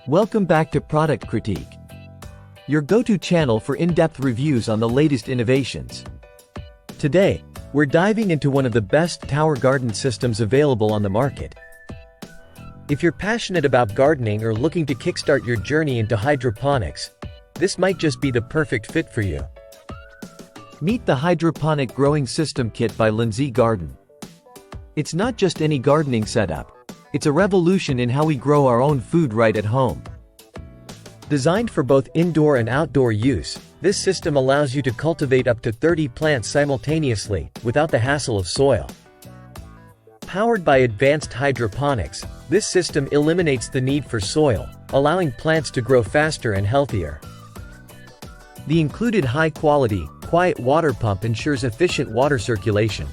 Welcome back to Product Critique, your go-to channel for in-depth reviews on the latest innovations. Today, we're diving into one of the best tower garden systems available on the market. If you're passionate about gardening or looking to kickstart your journey into hydroponics, this might just be the perfect fit for you. Meet the Hydroponic Growing System Kit by LnzyGarden. It's not just any gardening setup. It's a revolution in how we grow our own food right at home. Designed for both indoor and outdoor use, this system allows you to cultivate up to 30 plants simultaneously, without the hassle of soil. Powered by advanced hydroponics, this system eliminates the need for soil, allowing plants to grow faster and healthier. The included high-quality, quiet water pump ensures efficient water circulation,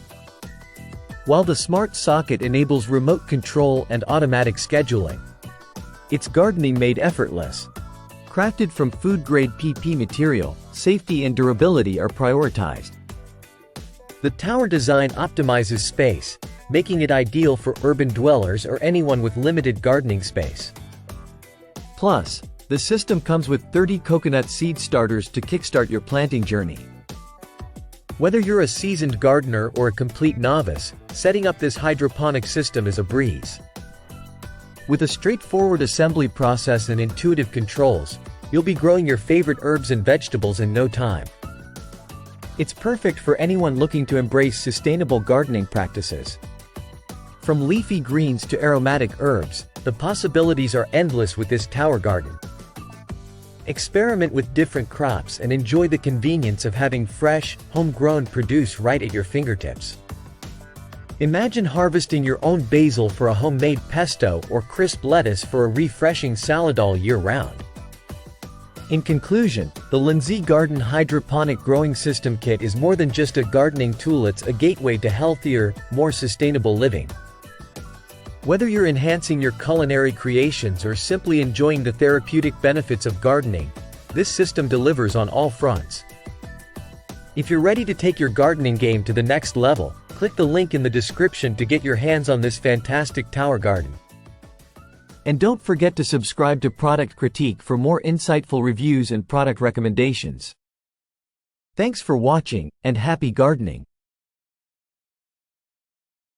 while the smart socket enables remote control and automatic scheduling. It's gardening made effortless. Crafted from food-grade PP material, safety and durability are prioritized. The tower design optimizes space, making it ideal for urban dwellers or anyone with limited gardening space. Plus, the system comes with 30 coconut seed starters to kickstart your planting journey. Whether you're a seasoned gardener or a complete novice, setting up this hydroponic system is a breeze. With a straightforward assembly process and intuitive controls, you'll be growing your favorite herbs and vegetables in no time. It's perfect for anyone looking to embrace sustainable gardening practices. From leafy greens to aromatic herbs, the possibilities are endless with this tower garden. Experiment with different crops and enjoy the convenience of having fresh, homegrown produce right at your fingertips. Imagine harvesting your own basil for a homemade pesto or crisp lettuce for a refreshing salad all year round. In conclusion, the LnzyGarden Hydroponic Growing System Kit is more than just a gardening tool, it's a gateway to healthier, more sustainable living. Whether you're enhancing your culinary creations or simply enjoying the therapeutic benefits of gardening, this system delivers on all fronts. If you're ready to take your gardening game to the next level, click the link in the description to get your hands on this fantastic tower garden. And don't forget to subscribe to Product Critique for more insightful reviews and product recommendations. Thanks for watching, and happy gardening!